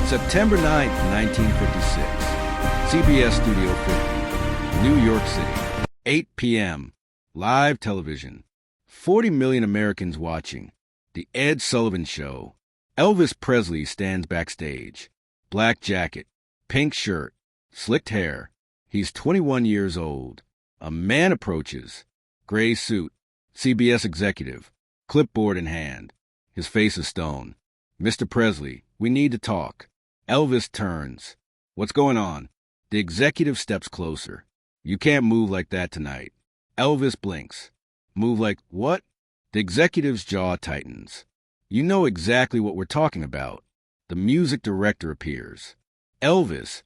September 9th, 1956. CBS Studio 50, New York City. 8 p.m. Live television. 40 million Americans watching. The Ed Sullivan Show. Elvis Presley stands backstage. Black jacket, pink shirt, slicked hair. He's 21 years old. A man approaches. Gray suit. CBS executive. Clipboard in hand. His face is stone. Mr. Presley, we need to talk. Elvis turns. What's going on? The executive steps closer. You can't move like that tonight. Elvis blinks. Move like what? The executive's jaw tightens. You know exactly what we're talking about. The music director appears. Elvis,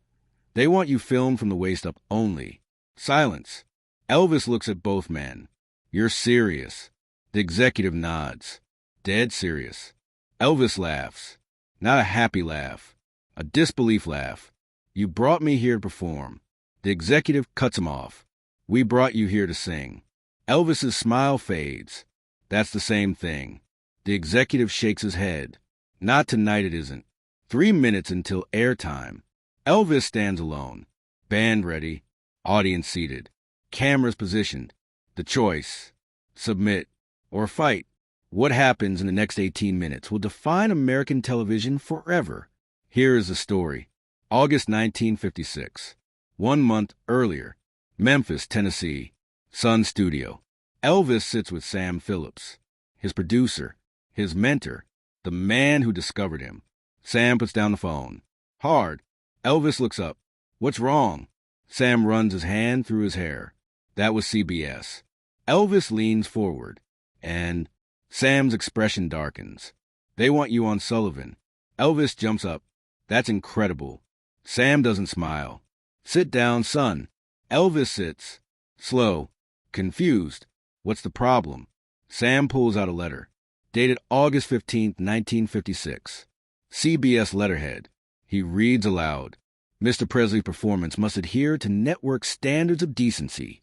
they want you filmed from the waist up only. Silence. Elvis looks at both men. You're serious. The executive nods. Dead serious. Elvis laughs. Not a happy laugh. A disbelief laugh. You brought me here to perform. The executive cuts him off. We brought you here to sing. Elvis's smile fades. That's the same thing. The executive shakes his head. Not tonight it isn't. 3 minutes until airtime. Elvis stands alone. Band ready. Audience seated. Cameras positioned. The choice. Submit or fight. What happens in the next 18 minutes will define American television forever. Here is the story. August 1956. 1 month earlier. Memphis, Tennessee. Sun Studio. Elvis sits with Sam Phillips, his producer, his mentor, the man who discovered him. Sam puts down the phone. Hard. Elvis looks up. What's wrong? Sam runs his hand through his hair. That was CBS. Elvis leans forward, and Sam's expression darkens. They want you on Sullivan. Elvis jumps up. That's incredible. Sam doesn't smile. Sit down, son. Elvis sits. Slow. Confused. What's the problem? Sam pulls out a letter. Dated August 15th, 1956. CBS letterhead. He reads aloud. Mr. Presley's performance must adhere to network standards of decency.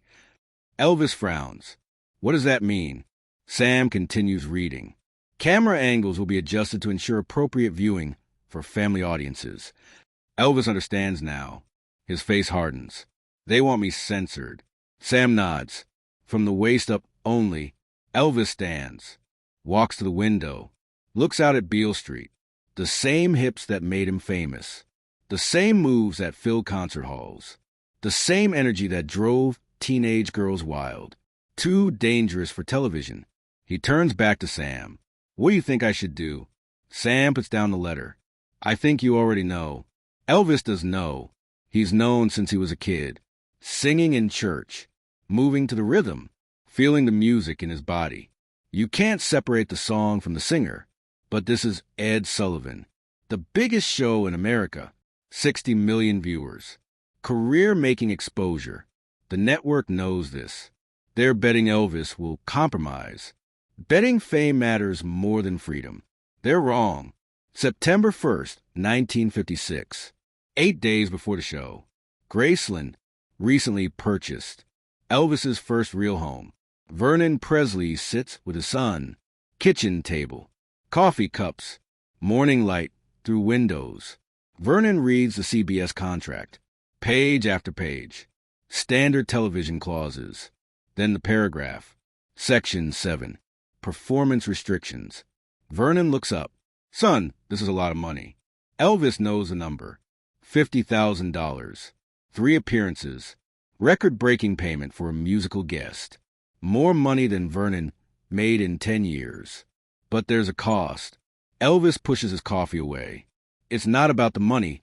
Elvis frowns. What does that mean? Sam continues reading. Camera angles will be adjusted to ensure appropriate viewing for family audiences. Elvis understands now. His face hardens. They want me censored. Sam nods. From the waist up only. Elvis stands. Walks to the window. Looks out at Beale Street. The same hips that made him famous. The same moves that filled concert halls. The same energy that drove teenage girls wild. Too dangerous for television. He turns back to Sam. What do you think I should do? Sam puts down the letter. I think you already know. Elvis does know. He's known since he was a kid. Singing in church. Moving to the rhythm. Feeling the music in his body. You can't separate the song from the singer. But this is Ed Sullivan. The biggest show in America. 60 million viewers. Career-making exposure. The network knows this. They're betting Elvis will compromise. Betting fame matters more than freedom. They're wrong. September 1st, 1956. 8 days before the show. Graceland, recently purchased. Elvis's first real home. Vernon Presley sits with his son. Kitchen table. Coffee cups. Morning light through windows. Vernon reads the CBS contract. Page after page. Standard television clauses. Then the paragraph. Section 7. Performance restrictions. Vernon looks up. Son, this is a lot of money. Elvis knows the number. $50,000. 3 appearances. Record-breaking payment for a musical guest. More money than Vernon made in 10 years. But there's a cost. Elvis pushes his coffee away. It's not about the money,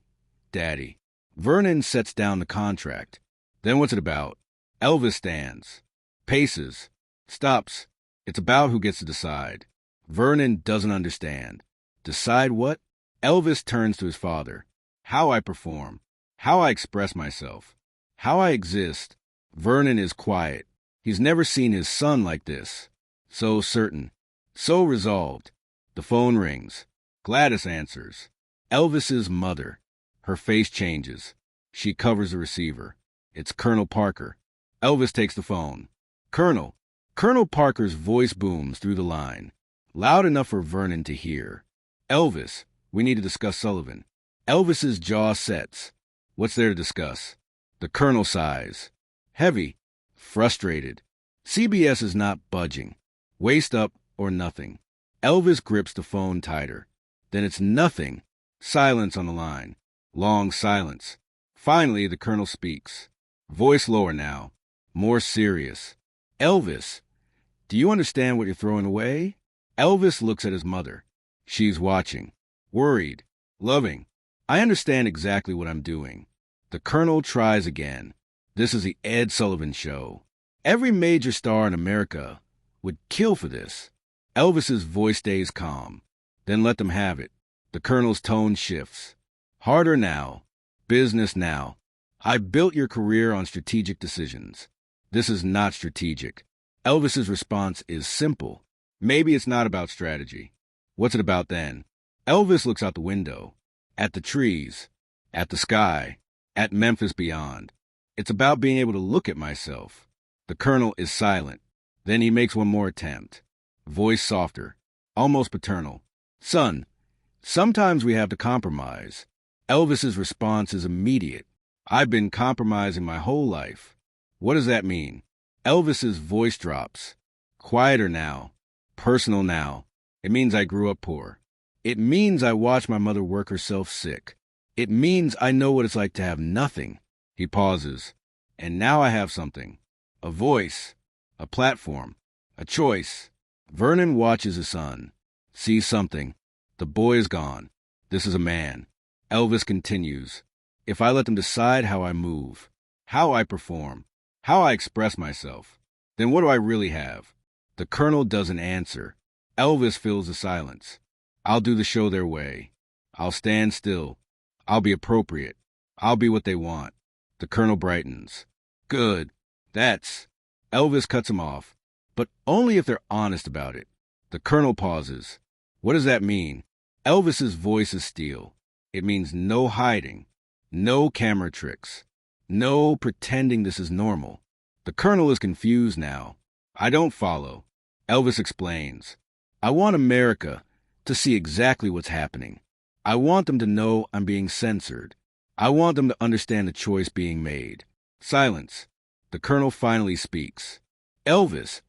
Daddy. Vernon sets down the contract. Then what's it about? Elvis stands. Paces. Stops. It's about who gets to decide. Vernon doesn't understand. Decide what? Elvis turns to his father. How I perform. How I express myself. How I exist. Vernon is quiet. He's never seen his son like this. So certain. So resolved. The phone rings. Gladys answers. Elvis's mother. Her face changes. She covers the receiver. It's Colonel Parker. Elvis takes the phone. Colonel. Colonel Parker's voice booms through the line. Loud enough for Vernon to hear. Elvis, we need to discuss Sullivan. Elvis's jaw sets. What's there to discuss? The Colonel sighs. Heavy. Frustrated. CBS is not budging. Waist up or nothing. Elvis grips the phone tighter. Then it's nothing. Silence on the line. Long silence. Finally, the Colonel speaks. Voice lower now. More serious. Elvis, do you understand what you're throwing away? Elvis looks at his mother. She's watching. Worried. Loving. I understand exactly what I'm doing. The Colonel tries again. This is the Ed Sullivan Show. Every major star in America would kill for this. Elvis's voice stays calm. Then let them have it. The Colonel's tone shifts. Harder now. Business now. I built your career on strategic decisions. This is not strategic. Elvis's response is simple. Maybe it's not about strategy. What's it about then? Elvis looks out the window. At the trees. At the sky. At Memphis beyond. It's about being able to look at myself. The Colonel is silent. Then he makes one more attempt. Voice softer. Almost paternal. Son, sometimes we have to compromise. Elvis's response is immediate. I've been compromising my whole life. What does that mean? Elvis's voice drops. Quieter now. Personal now. It means I grew up poor. It means I watched my mother work herself sick. It means I know what it's like to have nothing. He pauses. And now I have something. A voice. A platform. A choice. Vernon watches his son. Sees something. The boy is gone. This is a man. Elvis continues. If I let them decide how I move, how I perform, how I express myself, then what do I really have? The Colonel doesn't answer. Elvis fills the silence. I'll do the show their way. I'll stand still. I'll be appropriate. I'll be what they want. The Colonel brightens. Good. That's... Elvis cuts him off. But only if they're honest about it. The Colonel pauses. What does that mean? Elvis's voice is steel. It means no hiding. No camera tricks. No pretending this is normal. The Colonel is confused now. I don't follow. Elvis explains. I want America to see exactly what's happening. I want them to know I'm being censored. I want them to understand the choice being made. Silence. The Colonel finally speaks. Elvis.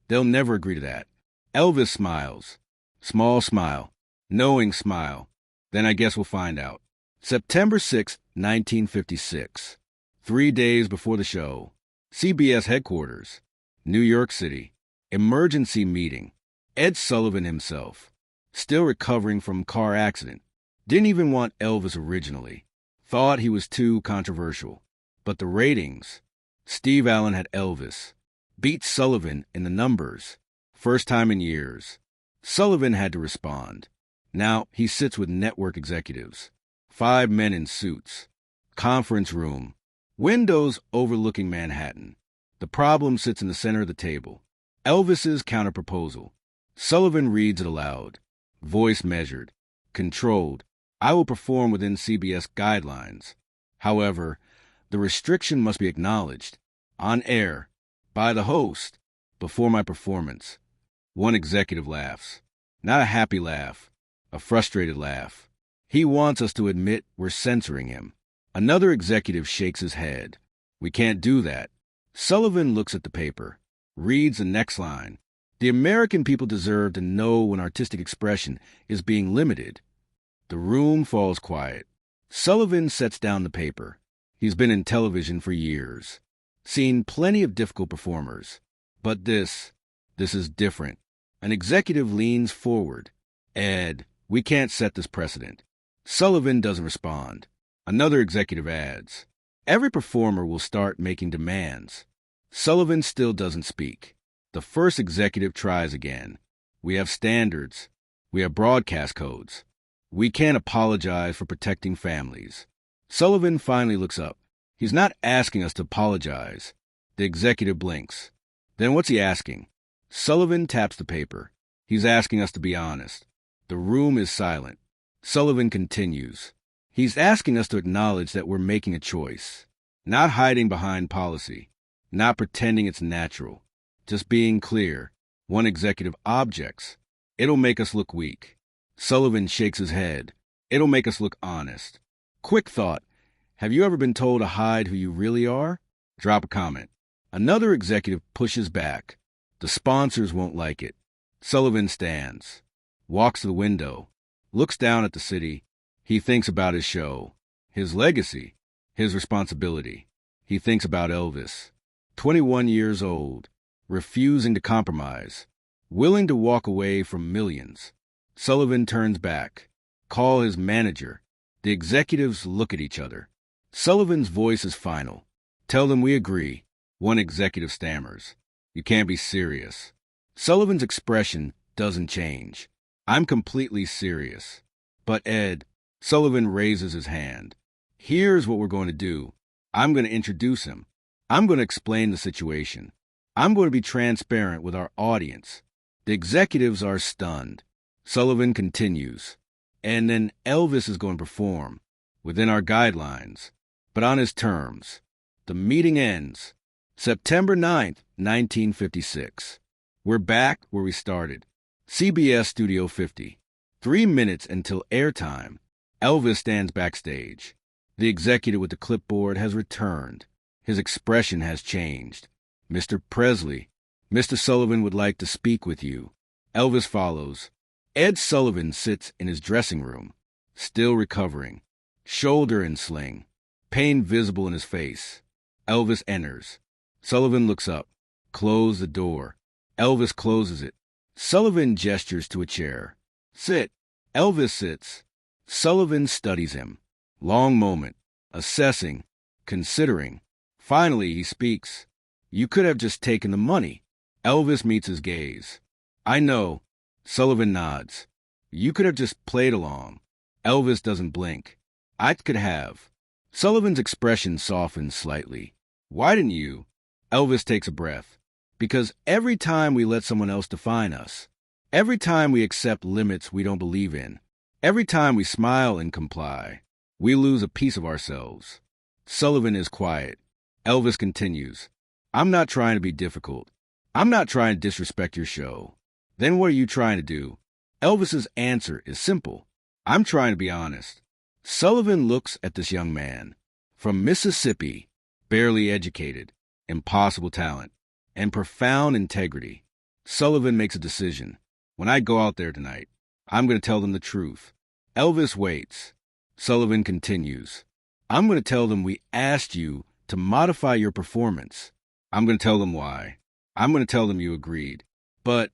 They'll never agree to that. Elvis smiles. Small smile. Knowing smile. Then I guess we'll find out. September 6, 1956. 3 days before the show. CBS headquarters. New York City. Emergency meeting. Ed Sullivan himself. Still recovering from car accident. Didn't even want Elvis originally. Thought he was too controversial. But the ratings. Steve Allen had Elvis. Beat Sullivan in the numbers. First time in years. Sullivan had to respond. Now he sits with network executives. 5 men in suits. Conference room. Windows overlooking Manhattan. The problem sits in the center of the table. Elvis's counterproposal. Sullivan reads it aloud. Voice measured. Controlled. I will perform within CBS guidelines. However, the restriction must be acknowledged. On air. By the host. Before my performance. One executive laughs. Not a happy laugh. A frustrated laugh. He wants us to admit we're censoring him. Another executive shakes his head. We can't do that. Sullivan looks at the paper. Reads the next line. The American people deserve to know when artistic expression is being limited. The room falls quiet. Sullivan sets down the paper. He's been in television for years. Seen plenty of difficult performers. But this is different. An executive leans forward. Ed, we can't set this precedent. Sullivan doesn't respond. Another executive adds. Every performer will start making demands. Sullivan still doesn't speak. The first executive tries again. We have standards. We have broadcast codes. We can't apologize for protecting families. Sullivan finally looks up. He's not asking us to apologize. The executive blinks. Then what's he asking? Sullivan taps the paper. He's asking us to be honest. The room is silent. Sullivan continues. He's asking us to acknowledge that we're making a choice. Not hiding behind policy. Not pretending it's natural. Just being clear. One executive objects. It'll make us look weak. Sullivan shakes his head. It'll make us look honest. Quick thought. Have you ever been told to hide who you really are? Drop a comment. Another executive pushes back. The sponsors won't like it. Sullivan stands, walks to the window, looks down at the city. He thinks about his show, his legacy, his responsibility. He thinks about Elvis, 21 years old, refusing to compromise, willing to walk away from millions. Sullivan turns back. Call his manager. The executives look at each other. Sullivan's voice is final. Tell them we agree. One executive stammers. You can't be serious. Sullivan's expression doesn't change. I'm completely serious. But Ed, Sullivan raises his hand. Here's what we're going to do. I'm going to introduce him. I'm going to explain the situation. I'm going to be transparent with our audience. The executives are stunned. Sullivan continues. And then Elvis is going to perform, within our guidelines, but on his terms. The meeting ends. September 9th, 1956. We're back where we started. CBS Studio 50. 3 minutes until airtime. Elvis stands backstage. The executive with the clipboard has returned. His expression has changed. Mr. Presley, Mr. Sullivan would like to speak with you. Elvis follows. Ed Sullivan sits in his dressing room, still recovering, shoulder in sling, pain visible in his face. Elvis enters. Sullivan looks up. Close the door. Elvis closes it. Sullivan gestures to a chair. Sit. Elvis sits. Sullivan studies him. Long moment, assessing, considering. Finally, he speaks. You could have just taken the money. Elvis meets his gaze. I know. Sullivan nods. You could have just played along. Elvis doesn't blink. I could have. Sullivan's expression softens slightly. Why didn't you? Elvis takes a breath. Because every time we let someone else define us, every time we accept limits we don't believe in, every time we smile and comply, we lose a piece of ourselves. Sullivan is quiet. Elvis continues. I'm not trying to be difficult. I'm not trying to disrespect your show. Then what are you trying to do? Elvis's answer is simple. I'm trying to be honest. Sullivan looks at this young man. From Mississippi, barely educated, impossible talent, and profound integrity. Sullivan makes a decision. When I go out there tonight, I'm going to tell them the truth. Elvis waits. Sullivan continues. I'm going to tell them we asked you to modify your performance. I'm going to tell them why. I'm going to tell them you agreed. But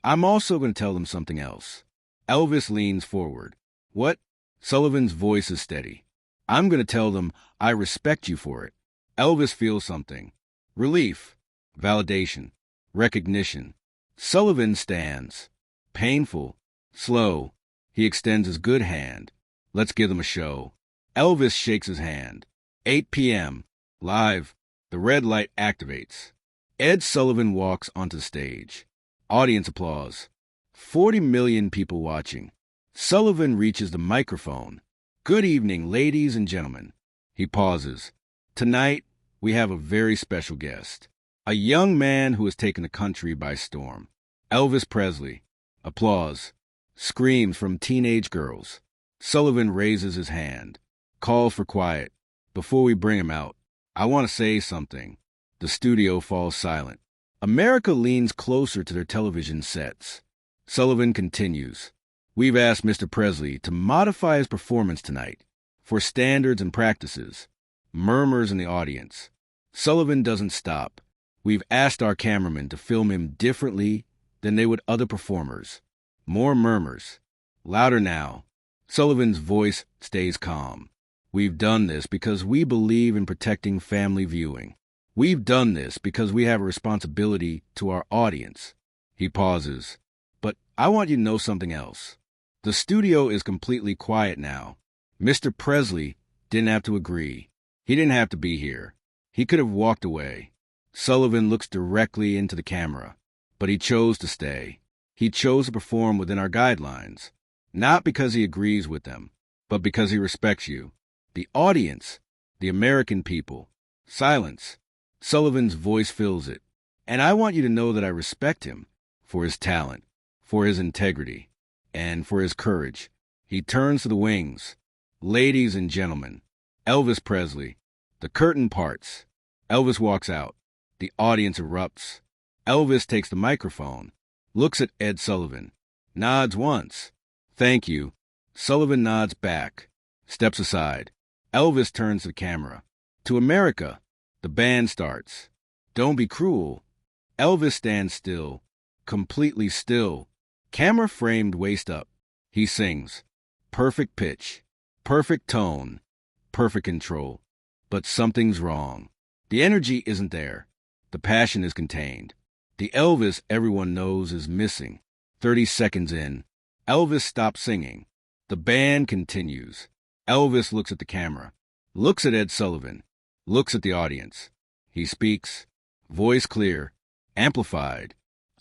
I'm also going to tell them something else. Elvis leans forward. What? Sullivan's voice is steady. I'm going to tell them I respect you for it. Elvis feels something. Relief. Validation. Recognition. Sullivan stands. Painful. Slow. He extends his good hand. Let's give them a show. Elvis shakes his hand. 8 p.m. Live. The red light activates. Ed Sullivan walks onto the stage. Audience applause. 40 million people watching. Sullivan reaches the microphone. Good evening, ladies and gentlemen. He pauses. Tonight, we have a very special guest. A young man who has taken the country by storm. Elvis Presley. Applause. Screams from teenage girls. Sullivan raises his hand. Calls for quiet. Before we bring him out, I want to say something. The studio falls silent. America leans closer to their television sets. Sullivan continues. We've asked Mr. Presley to modify his performance tonight for standards and practices. Murmurs in the audience. Sullivan doesn't stop. We've asked our cameraman to film him differently than they would other performers. More murmurs. Louder now. Sullivan's voice stays calm. We've done this because we believe in protecting family viewing. We've done this because we have a responsibility to our audience. He pauses. But I want you to know something else. The studio is completely quiet now. Mr. Presley didn't have to agree. He didn't have to be here. He could have walked away. Sullivan looks directly into the camera. But he chose to stay. He chose to perform within our guidelines. Not because he agrees with them, but because he respects you. The audience. The American people. Silence. Sullivan's voice fills it. And I want you to know that I respect him for his talent, for his integrity, and for his courage. He turns to the wings. Ladies and gentlemen, Elvis Presley. The curtain parts. Elvis walks out. The audience erupts. Elvis takes the microphone, looks at Ed Sullivan, nods once. Thank you. Sullivan nods back, steps aside. Elvis turns to the camera. To America. The band starts. Don't be cruel. Elvis stands still, completely still, camera framed waist up. He sings. Perfect pitch, perfect tone, perfect control. But something's wrong. The energy isn't there. The passion is contained. The Elvis everyone knows is missing. 30 seconds in, Elvis stops singing. The band continues. Elvis looks at the camera, looks at Ed Sullivan, looks at the audience. He speaks, voice clear, amplified.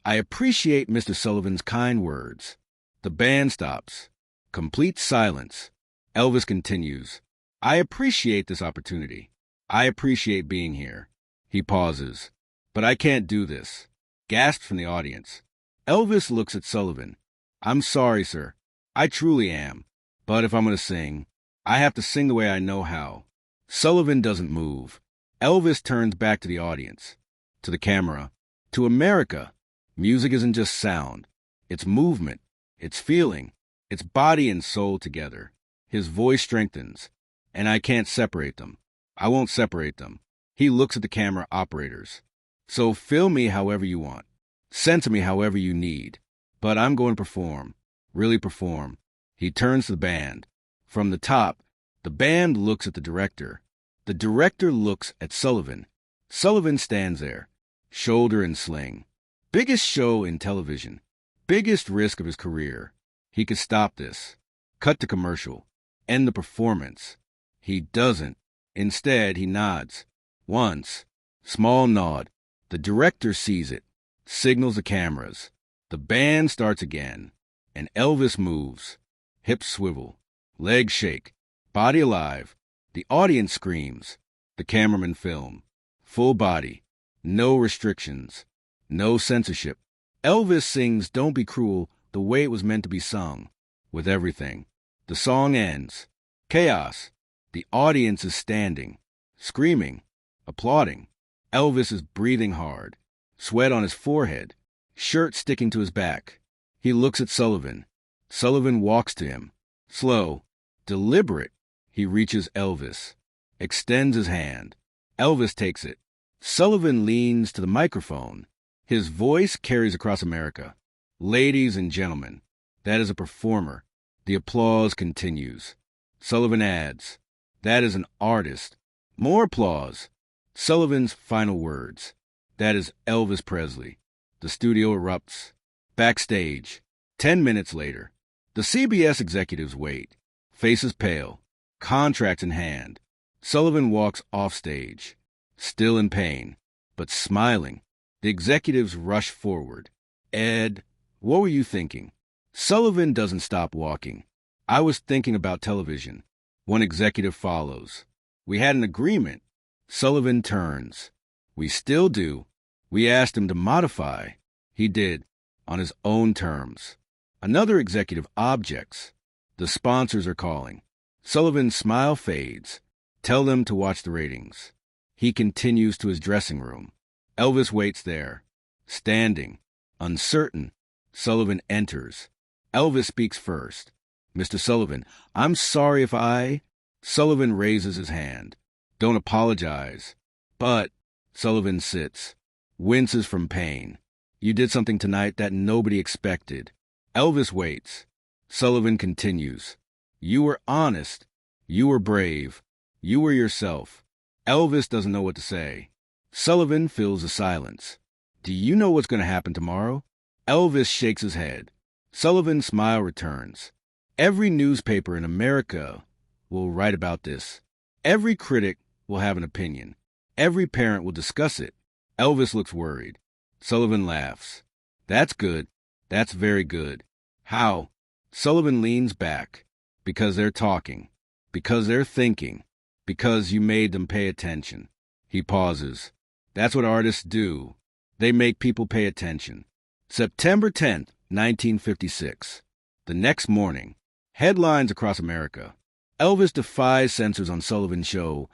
I appreciate Mr. Sullivan's kind words. The band stops. Complete silence. Elvis continues. I appreciate this opportunity. I appreciate being here. He pauses. But I can't do this. Gasps from the audience. Elvis looks at Sullivan. I'm sorry, sir. I truly am. But if I'm going to sing, I have to sing the way I know how. Sullivan doesn't move. Elvis turns back to the audience, to the camera, to America. Music isn't just sound. It's movement. It's feeling. It's body and soul together. His voice strengthens, and I can't separate them. I won't separate them. He looks at the camera operators. So fill me however you want. Censor me however you need. But I'm going to perform. Really perform. He turns to the band. From the top, the band looks at the director. The director looks at Sullivan. Sullivan stands there, shoulder and sling. Biggest show in television. Biggest risk of his career. He could stop this. Cut to commercial. End the performance. He doesn't. Instead, he nods. Once. Small nod. The director sees it. Signals the cameras. The band starts again. And Elvis moves. Hips swivel. Legs shake. Body alive. The audience screams. The cameramen film. Full body. No restrictions. No censorship. Elvis sings Don't Be Cruel the way it was meant to be sung. With everything. The song ends. Chaos. The audience is standing. Screaming. Applauding. Elvis is breathing hard. Sweat on his forehead. Shirt sticking to his back. He looks at Sullivan. Sullivan walks to him. Slow. Deliberate. He reaches Elvis. Extends his hand. Elvis takes it. Sullivan leans to the microphone. His voice carries across America. Ladies and gentlemen, that is a performer. The applause continues. Sullivan adds, that is an artist. More applause. Sullivan's final words. That is Elvis Presley. The studio erupts. Backstage. 10 minutes later. The CBS executives wait. Faces pale. Contract in hand. Sullivan walks off stage. Still in pain, but smiling. The executives rush forward. Ed, what were you thinking? Sullivan doesn't stop walking. I was thinking about television. One executive follows. We had an agreement. Sullivan turns. We still do. We asked him to modify. He did, on his own terms. Another executive objects. The sponsors are calling. Sullivan's smile fades. Tell them to watch the ratings. He continues to his dressing room. Elvis waits there, standing, uncertain. Sullivan enters. Elvis speaks first. Mr. Sullivan, I'm sorry if I... Sullivan raises his hand. Don't apologize. But... Sullivan sits, winces from pain. You did something tonight that nobody expected. Elvis waits. Sullivan continues. You were honest. You were brave. You were yourself. Elvis doesn't know what to say. Sullivan fills the silence. Do you know what's going to happen tomorrow? Elvis shakes his head. Sullivan's smile returns. Every newspaper in America will write about this. Every critic will have an opinion. Every parent will discuss it. Elvis looks worried. Sullivan laughs. That's good. That's very good. How? Sullivan leans back. Because they're talking. Because they're thinking. Because you made them pay attention. He pauses. That's what artists do. They make people pay attention. September 10th, 1956. The next morning. Headlines across America. Elvis defies censors on Sullivan Show.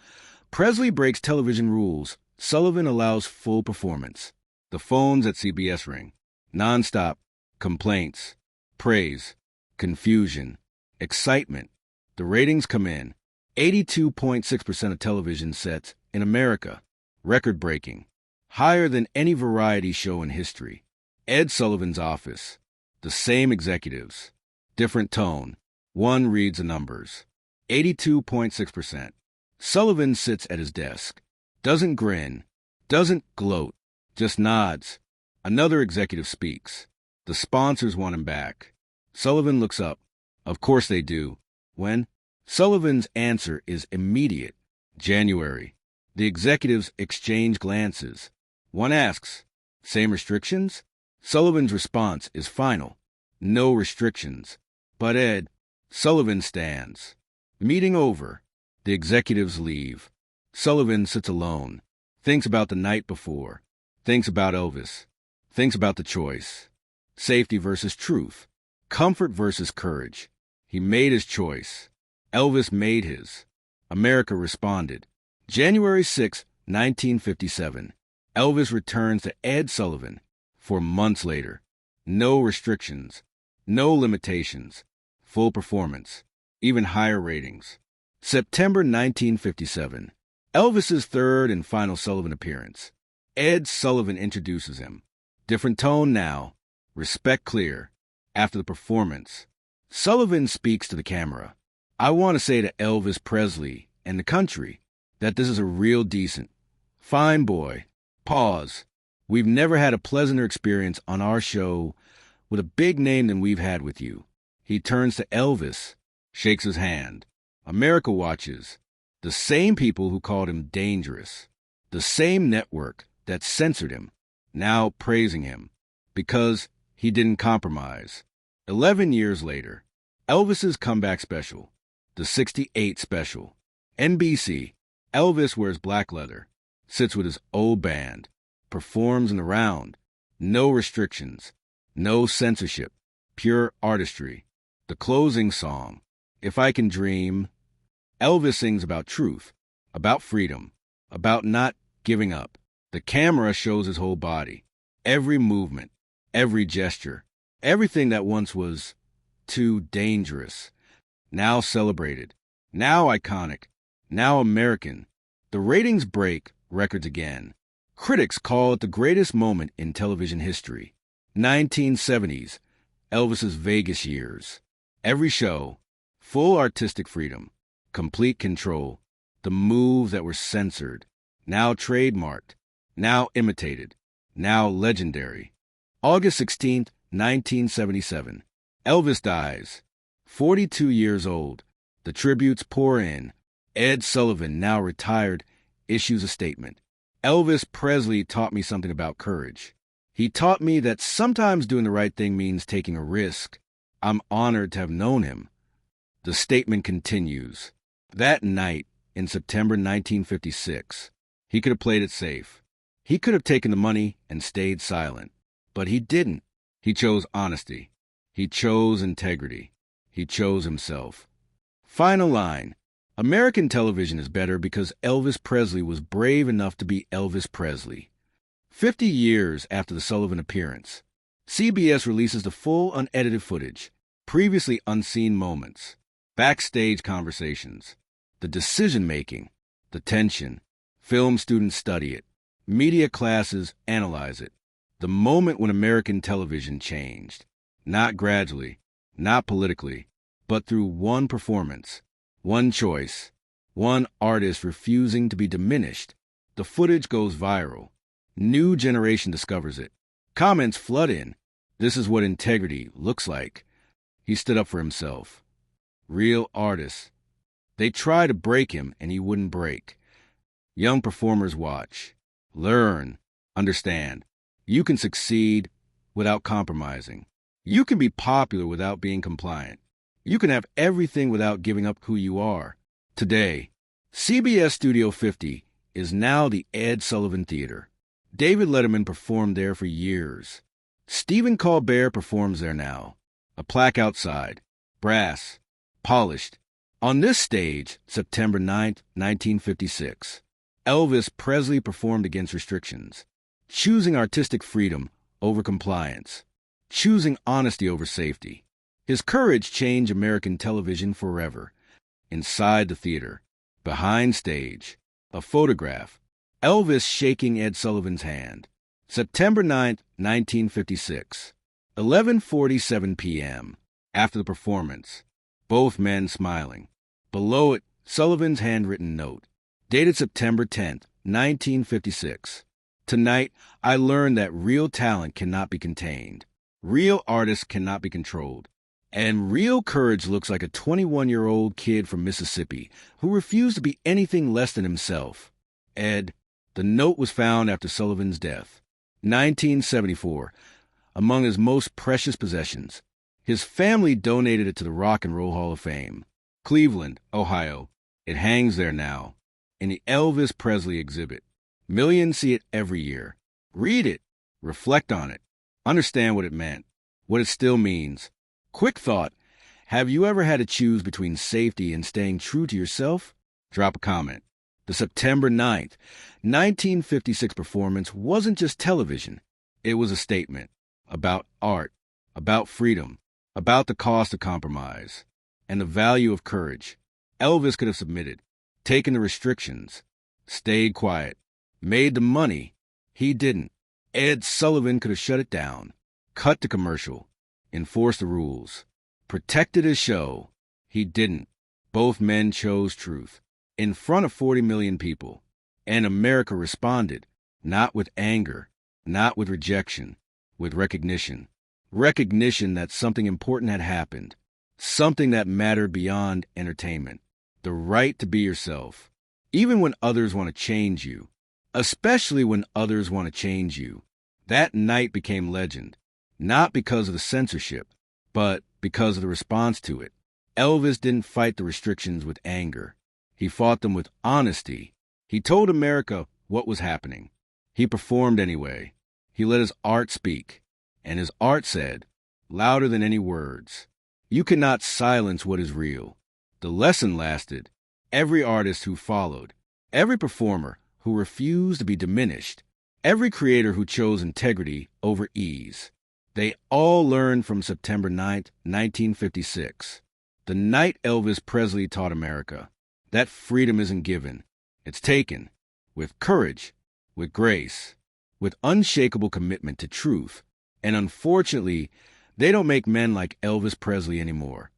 Presley breaks television rules. Sullivan allows full performance. The phones at CBS ring. Non-stop. Complaints. Praise. Confusion. Excitement. The ratings come in. 82.6% of television sets in America. Record-breaking. Higher than any variety show in history. Ed Sullivan's office. The same executives. Different tone. One reads the numbers. 82.6%. Sullivan sits at his desk. Doesn't grin. Doesn't gloat. Just nods. Another executive speaks. The sponsors want him back. Sullivan looks up. Of course they do. When? Sullivan's answer is immediate. January. The executives exchange glances. One asks, same restrictions? Sullivan's response is final. No restrictions. But Ed, Sullivan stands. Meeting over. The executives leave. Sullivan sits alone. Thinks about the night before. Thinks about Elvis. Thinks about the choice. Safety versus truth. Comfort versus courage. He made his choice. Elvis made his. America responded. January 6, 1957. Elvis returns to Ed Sullivan. 4 months later. No restrictions. No limitations. Full performance. Even higher ratings. September 1957. Elvis's third and final Sullivan appearance. Ed Sullivan introduces him. Different tone now. Respect clear. After the performance, Sullivan speaks to the camera. I want to say to Elvis Presley and the country that this is a real decent, fine boy. Pause. We've never had a pleasanter experience on our show with a big name than we've had with you. He turns to Elvis, shakes his hand. America watches. The same people who called him dangerous. The same network that censored him, now praising him, because he didn't compromise. 11 years later, Elvis's comeback special, the '68 special. NBC, Elvis wears black leather, sits with his old band, performs in the round. No restrictions, no censorship, pure artistry. The closing song, If I Can Dream. Elvis sings about truth, about freedom, about not giving up. The camera shows his whole body, every movement, every gesture, everything that once was too dangerous, now celebrated, now iconic, now American. The ratings break records again. Critics call it the greatest moment in television history. 1970s, Elvis's Vegas years. Every show, full artistic freedom, complete control. The moves that were censored, now trademarked, now imitated, now legendary. August 16th, 1977. Elvis dies. 42 years old. The tributes pour in. Ed Sullivan, now retired, issues a statement. Elvis Presley taught me something about courage. He taught me that sometimes doing the right thing means taking a risk. I'm honored to have known him. The statement continues. That night, in September 1956, he could have played it safe. He could have taken the money and stayed silent. But he didn't. He chose honesty. He chose integrity. He chose himself. Final line. American television is better because Elvis Presley was brave enough to be Elvis Presley. 50 years after the Sullivan appearance, CBS releases the full unedited footage, previously unseen moments, backstage conversations, the decision-making, the tension. Film students study it. Media classes analyze it. The moment when American television changed. Not gradually, not politically, but through one performance, one choice, one artist refusing to be diminished. The footage goes viral. New generation discovers it. Comments flood in. This is what integrity looks like. He stood up for himself. Real artists. They try to break him and he wouldn't break. Young performers watch, learn, understand. You can succeed without compromising. You can be popular without being compliant. You can have everything without giving up who you are. Today, CBS Studio 50 is now the Ed Sullivan Theater. David Letterman performed there for years. Stephen Colbert performs there now. A plaque outside. Brass. polished. On this stage, September 9, 1956, Elvis Presley performed against restrictions, choosing artistic freedom over compliance, choosing honesty over safety. His courage changed American television forever. Inside the theater, behind stage, a photograph, Elvis shaking Ed Sullivan's hand. September 9, 1956, 11:47 p.m. After the performance, both men smiling. Below it, Sullivan's handwritten note, dated September 10, 1956. Tonight, I learned that real talent cannot be contained. Real artists cannot be controlled. And real courage looks like a 21-year-old kid from Mississippi who refused to be anything less than himself. Ed, the note was found after Sullivan's death. 1974, among his most precious possessions. His family donated it to the Rock and Roll Hall of Fame, Cleveland, Ohio. It hangs there now, in the Elvis Presley exhibit. Millions see it every year. Read it, reflect on it, understand what it meant, what it still means. Quick thought, have you ever had to choose between safety and staying true to yourself? Drop a comment. The September 9th, 1956 performance wasn't just television. It was a statement about art, about freedom, about the cost of compromise, and the value of courage. Elvis could have submitted, taken the restrictions, stayed quiet, made the money. He didn't. Ed Sullivan could have shut it down, cut the commercial, enforced the rules, protected his show. He didn't. Both men chose truth. In front of 40 million people. And America responded, not with anger, not with rejection, with recognition. Recognition that something important had happened, something that mattered beyond entertainment. The right to be yourself, even when others want to change you, especially when others want to change you. That night became legend, not because of the censorship, but because of the response to it. Elvis didn't fight the restrictions with anger. He fought them with honesty. He told America what was happening. He performed anyway. He let his art speak. And his art said, louder than any words, you cannot silence what is real. The lesson lasted. Every artist who followed, every performer who refused to be diminished, every creator who chose integrity over ease, they all learned from September 9th, 1956, the night Elvis Presley taught America that freedom isn't given, it's taken, with courage, with grace, with unshakable commitment to truth. And unfortunately, they don't make men like Elvis Presley anymore.